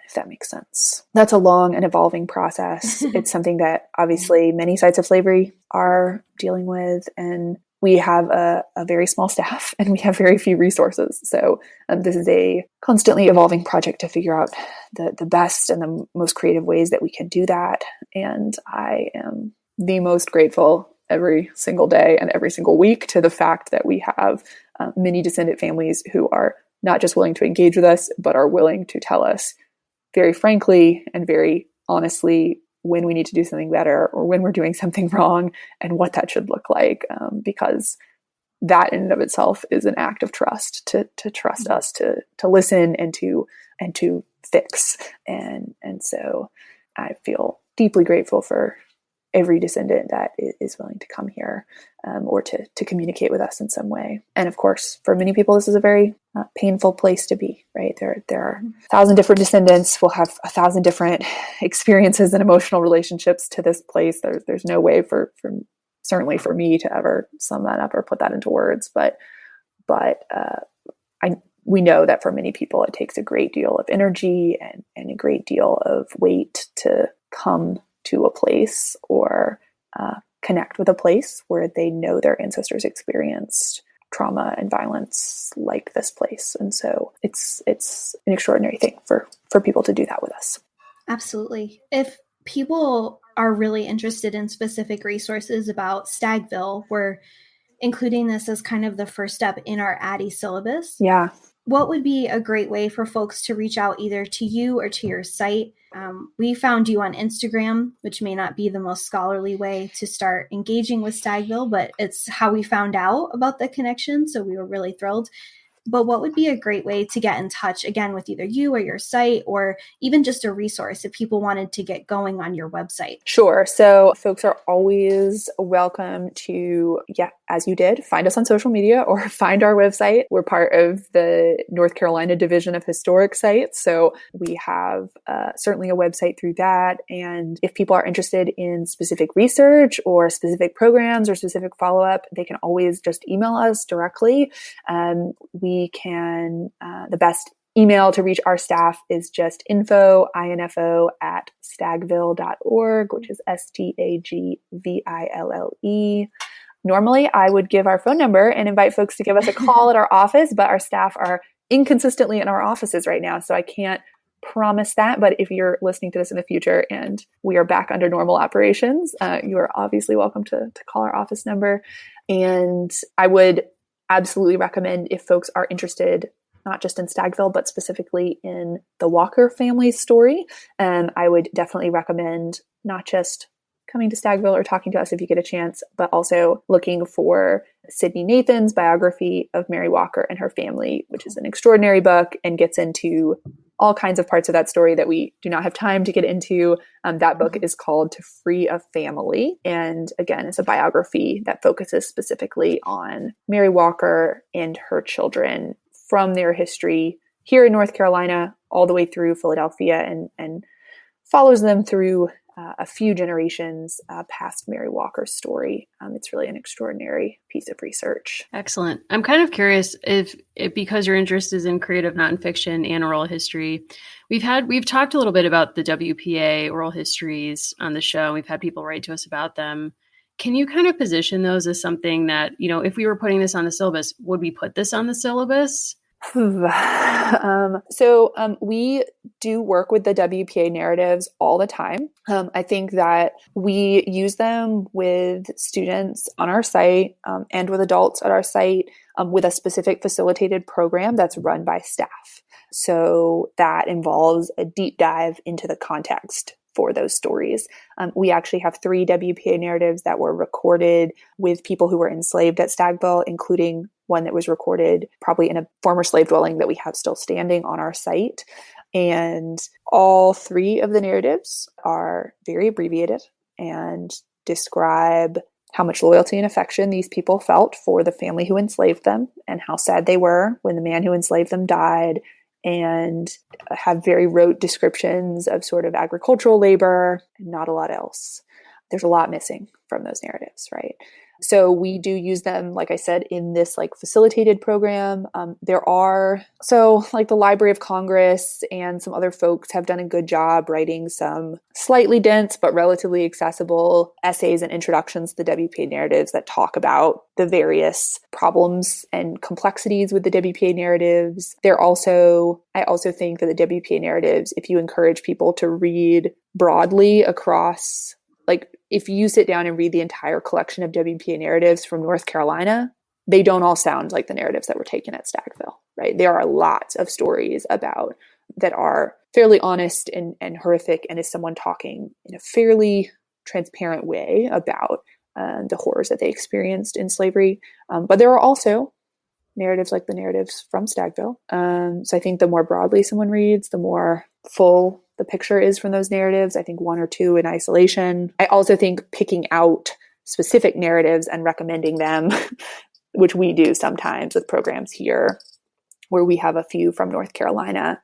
if that makes sense. That's a long and evolving process. It's something that obviously many sites of slavery are dealing with, and we have a very small staff and we have very few resources. So this is a constantly evolving project to figure out the best and the most creative ways that we can do that. And I am the most grateful every single day and every single week to the fact that we have many descendant families who are not just willing to engage with us, but are willing to tell us very frankly and very honestly when we need to do something better or when we're doing something wrong and what that should look like. Because that in and of itself is an act of trust, to trust us, to listen and to fix. And so I feel deeply grateful for every descendant that is willing to come here or to communicate with us in some way. And of course, for many people, this is a very painful place to be, right? There are 1,000 different descendants. We'll have 1,000 different experiences and emotional relationships to this place. There's no way certainly for me to ever sum that up or put that into words. But we know that for many people, it takes a great deal of energy and a great deal of weight to come to a place or connect with a place where they know their ancestors experienced trauma and violence like this place. And so it's an extraordinary thing for people to do that with us. Absolutely. If people are really interested in specific resources about Stagville, we're including this as kind of the first step in our Addy syllabus. Yeah. What would be a great way for folks to reach out either to you or to your site? We found you on Instagram, which may not be the most scholarly way to start engaging with Stagville, but it's how we found out about the connection. So we were really thrilled. But what would be a great way to get in touch, again, with either you or your site, or even just a resource if people wanted to get going on your website? Sure. So folks are always welcome to, as you did, find us on social media or find our website. We're part of the North Carolina Division of Historic Sites. So we have certainly a website through that. And if people are interested in specific research or specific programs or specific follow-up, they can always just email us directly. We can, the best email to reach our staff is just info@stagville.org, which is STAGVILLE. Normally, I would give our phone number and invite folks to give us a call at our office, but our staff are inconsistently in our offices right now, so I can't promise that. But if you're listening to this in the future and we are back under normal operations, you are obviously welcome to call our office number. And I would absolutely recommend, if folks are interested not just in Stagville, but specifically in the Walker family's story, I would definitely recommend not just coming to Stagville or talking to us if you get a chance, but also looking for Sydney Nathan's biography of Mary Walker and her family, which is an extraordinary book and gets into all kinds of parts of that story that we do not have time to get into. That book is called To Free a Family. And again, it's a biography that focuses specifically on Mary Walker and her children from their history here in North Carolina all the way through Philadelphia and follows them through a few generations past Mary Walker's story. It's really an extraordinary piece of research. Excellent. I'm kind of curious if because your interest is in creative nonfiction and oral history, we've talked a little bit about the WPA oral histories on the show. We've had people write to us about them. Can you kind of position those as something that, if we were putting this on the syllabus, would we put this on the syllabus? We do work with the WPA narratives all the time. I think that we use them with students on our site and with adults at our site with a specific facilitated program that's run by staff. So that involves a deep dive into the context for those stories. We actually have 3 WPA narratives that were recorded with people who were enslaved at Stagville, including one that was recorded probably in a former slave dwelling that we have still standing on our site. And all 3 of the narratives are very abbreviated and describe how much loyalty and affection these people felt for the family who enslaved them and how sad they were when the man who enslaved them died, and have very rote descriptions of sort of agricultural labor and not a lot else. There's a lot missing from those narratives, right? So we do use them, like I said, in this facilitated program. The Library of Congress and some other folks have done a good job writing some slightly dense but relatively accessible essays and introductions to the WPA narratives that talk about the various problems and complexities with the WPA narratives. I also think that the WPA narratives, if you encourage people to read broadly across, if you sit down and read the entire collection of WPA narratives from North Carolina, they don't all sound like the narratives that were taken at Stagville, right? There are lots of stories that are fairly honest and horrific, and is someone talking in a fairly transparent way about the horrors that they experienced in slavery. But there are also narratives like the narratives from Stagville. So I think the more broadly someone reads, the more full the picture is from those narratives. I think 1 or 2 in isolation. I also think picking out specific narratives and recommending them, which we do sometimes with programs here, where we have a few from North Carolina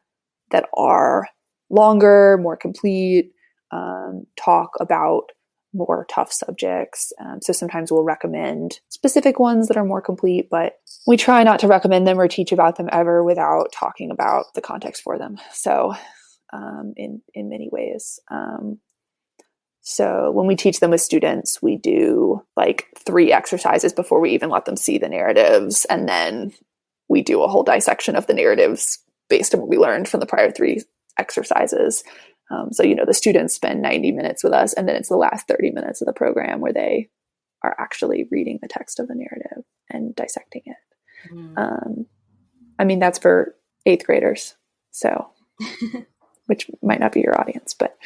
that are longer, more complete, talk about more tough subjects. So sometimes we'll recommend specific ones that are more complete, but we try not to recommend them or teach about them ever without talking about the context for them. So in many ways. So when we teach them with students, we do 3 exercises before we even let them see the narratives. And then we do a whole dissection of the narratives based on what we learned from the prior 3 exercises. So the students spend 90 minutes with us, and then it's the last 30 minutes of the program where they are actually reading the text of the narrative and dissecting it. That's for 8th graders. So... which might not be your audience, but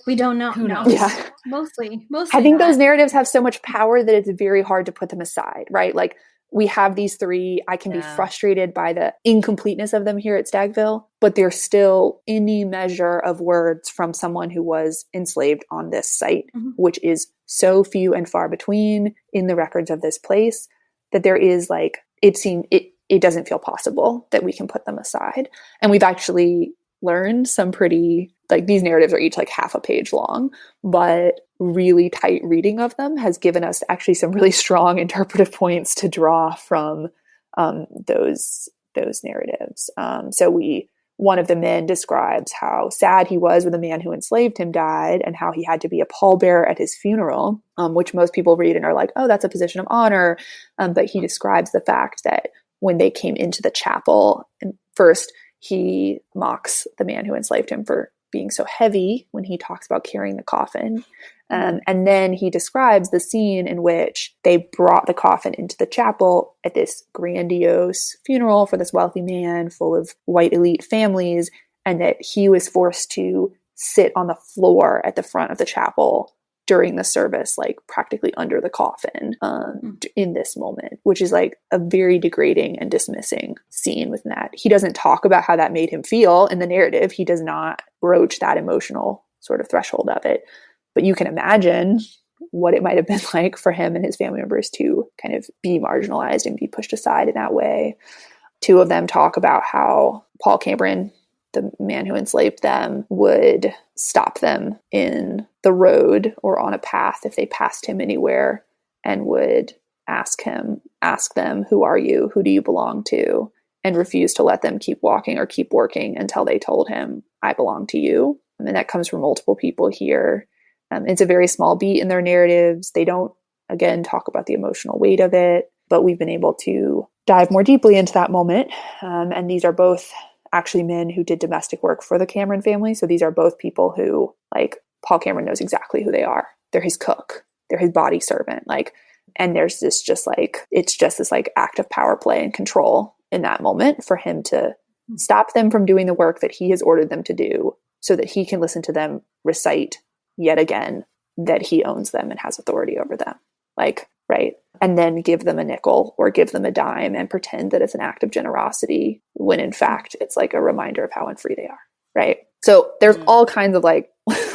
we don't know. Who knows? Yeah. Mostly. I think those narratives have so much power that it's very hard to put them aside, right? We have these 3. I can be frustrated by the incompleteness of them here at Stagville, but they're still any measure of words from someone who was enslaved on this site, which is so few and far between in the records of this place, that there is it doesn't feel possible that we can put them aside. And we've actually learned some pretty, these narratives are each half a page long, but really tight reading of them has given us actually some really strong interpretive points to draw from those narratives. One of the men describes how sad he was when the man who enslaved him died, and how he had to be a pallbearer at his funeral, which most people read and are like, oh, that's a position of honor. But he describes the fact that when they came into the chapel, and first he mocks the man who enslaved him for being so heavy when he talks about carrying the coffin. And then he describes the scene in which they brought the coffin into the chapel at this grandiose funeral for this wealthy man full of white elite families, and that he was forced to sit on the floor at the front of the chapel during the service, practically under the coffin in this moment, which is a very degrading and dismissing scene within that. He doesn't talk about how that made him feel in the narrative. He does not broach that emotional sort of threshold of it. But you can imagine what it might have been like for him and his family members to kind of be marginalized and be pushed aside in that way. 2 of them talk about how Paul Cameron the man who enslaved them would stop them in the road or on a path if they passed him anywhere, and would ask them, who are you? Who do you belong to? And refuse to let them keep walking or keep working until they told him, I belong to you. And that comes from multiple people here. It's a very small beat in their narratives. They don't, again, talk about the emotional weight of it, but we've been able to dive more deeply into that moment. And these are both actually men who did domestic work for the Cameron family. So these are both people who, like, Paul Cameron knows exactly who they are. They're his cook. They're his body servant. And there's this it's just this act of power play and control in that moment for him to stop them from doing the work that he has ordered them to do so that he can listen to them recite yet again that he owns them and has authority over them. Right. And then give them a nickel or give them a dime and pretend that it's an act of generosity when in fact it's a reminder of how unfree they are. Right. So there's all kinds of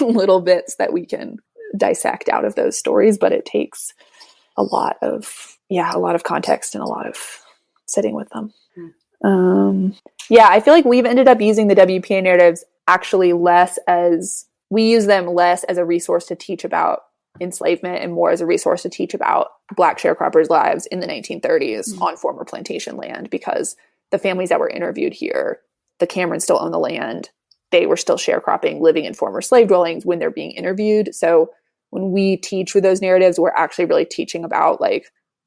little bits that we can dissect out of those stories, but it takes a lot of context and a lot of sitting with them. I feel like we've ended up using the WPA narratives actually we use them less as a resource to teach about enslavement and more as a resource to teach about Black sharecroppers' lives in the 1930s on former plantation land, because the families that were interviewed here, the Camerons still own the land. They were still sharecropping, living in former slave dwellings when they're being interviewed. So when we teach with those narratives, we're actually really teaching about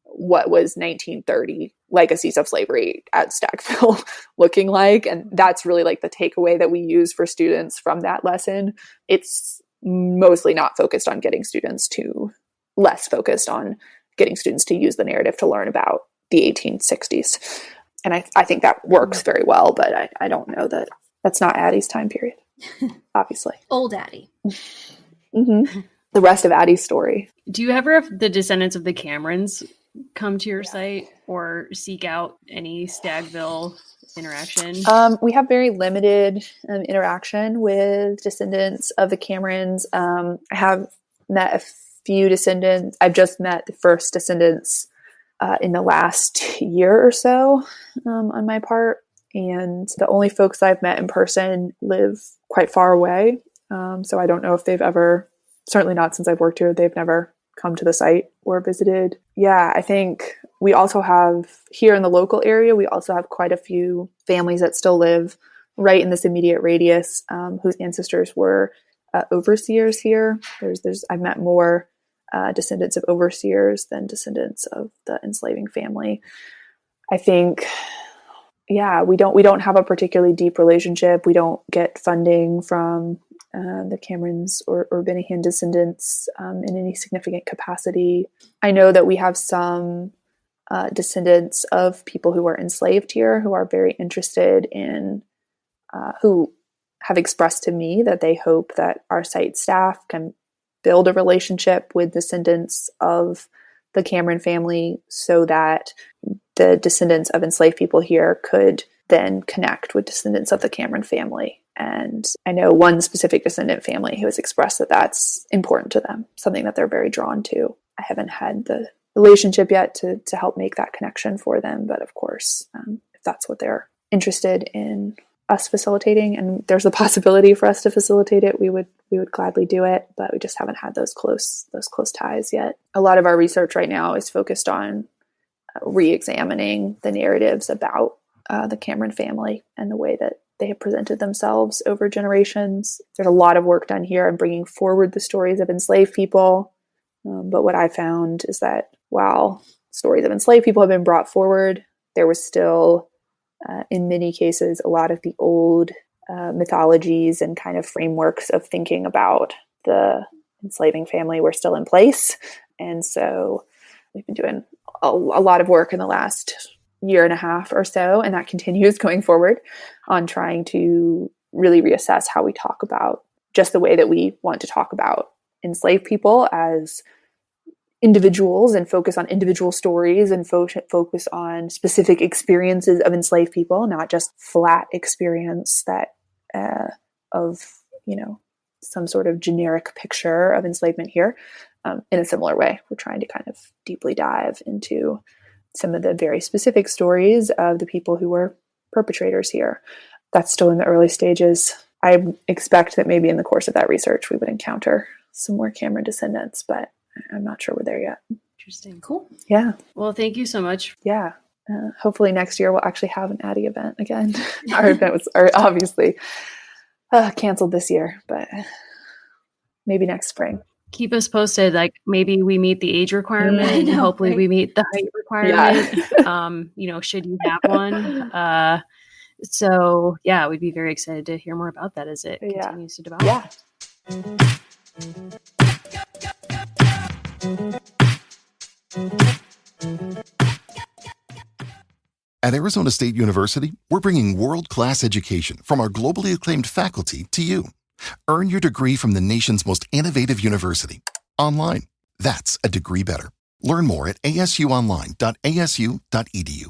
what was 1930 legacies of slavery at Stackville looking like. And that's really the takeaway that we use for students from that lesson. It's mostly not focused on getting students to use the narrative to learn about the 1860s. And I think that works very well, but I don't know that's not Addie's time period, obviously. Old Addie. Mm-hmm. The rest of Addie's story. Do you ever have the descendants of the Camerons come to your site or seek out any Stagville interaction? We have very limited interaction with descendants of the Camerons. I have met a few descendants. I've just met the first descendants in the last year or so on my part. And the only folks I've met in person live quite far away. So I don't know if they've ever, certainly not since I've worked here, they've never come to the site or visited. Yeah, I think we also have here in the local area, we also have quite a few families that still live right in this immediate radius, whose ancestors were overseers here. I've met more descendants of overseers than descendants of the enslaving family. I think, we don't have a particularly deep relationship. We don't get funding from the Camerons or Benahan descendants in any significant capacity. I know that we have some descendants of people who were enslaved here who are very interested in, who have expressed to me that they hope that our site staff can build a relationship with descendants of the Cameron family so that the descendants of enslaved people here could then connect with descendants of the Cameron family. And I know one specific descendant family who has expressed that that's important to them, something that they're very drawn to. I haven't had the relationship yet to help make that connection for them. But of course, if that's what they're interested in us facilitating, and there's a possibility for us to facilitate it, we would gladly do it, but we just haven't had those close ties yet. A lot of our research right now is focused on re-examining the narratives about the Cameron family and the way that they have presented themselves over generations. There's a lot of work done here on bringing forward the stories of enslaved people. But what I found is that while stories of enslaved people have been brought forward, there was still, in many cases, a lot of the old mythologies and kind of frameworks of thinking about the enslaving family were still in place. And so we've been doing a lot of work in the last year and a half or so, and that continues going forward on trying to really reassess how we talk about just the way that we want to talk about enslaved people as individuals and focus on individual stories and focus on specific experiences of enslaved people, not just flat experience that of, some sort of generic picture of enslavement here. In a similar way, we're trying to kind of deeply dive into some of the very specific stories of the people who were perpetrators here. that's still in the early stages. I expect that maybe in the course of that research, we would encounter some more Cameron descendants, but I'm not sure we're there yet. Interesting. Cool. Yeah. Well, thank you so much. Yeah. Hopefully next year we'll actually have an Addy event again. Our event was obviously canceled this year, but maybe next spring. Keep us posted. Like maybe we meet the age requirement. know, hopefully right? we meet the height requirement. Yeah. Should you have one. So yeah, we'd be very excited to hear more about that as it continues to develop. Yeah. At Arizona State University, we're bringing world-class education from our globally acclaimed faculty to you. Earn your degree from the nation's most innovative university. Online. That's a degree better. Learn more at asuonline.asu.edu.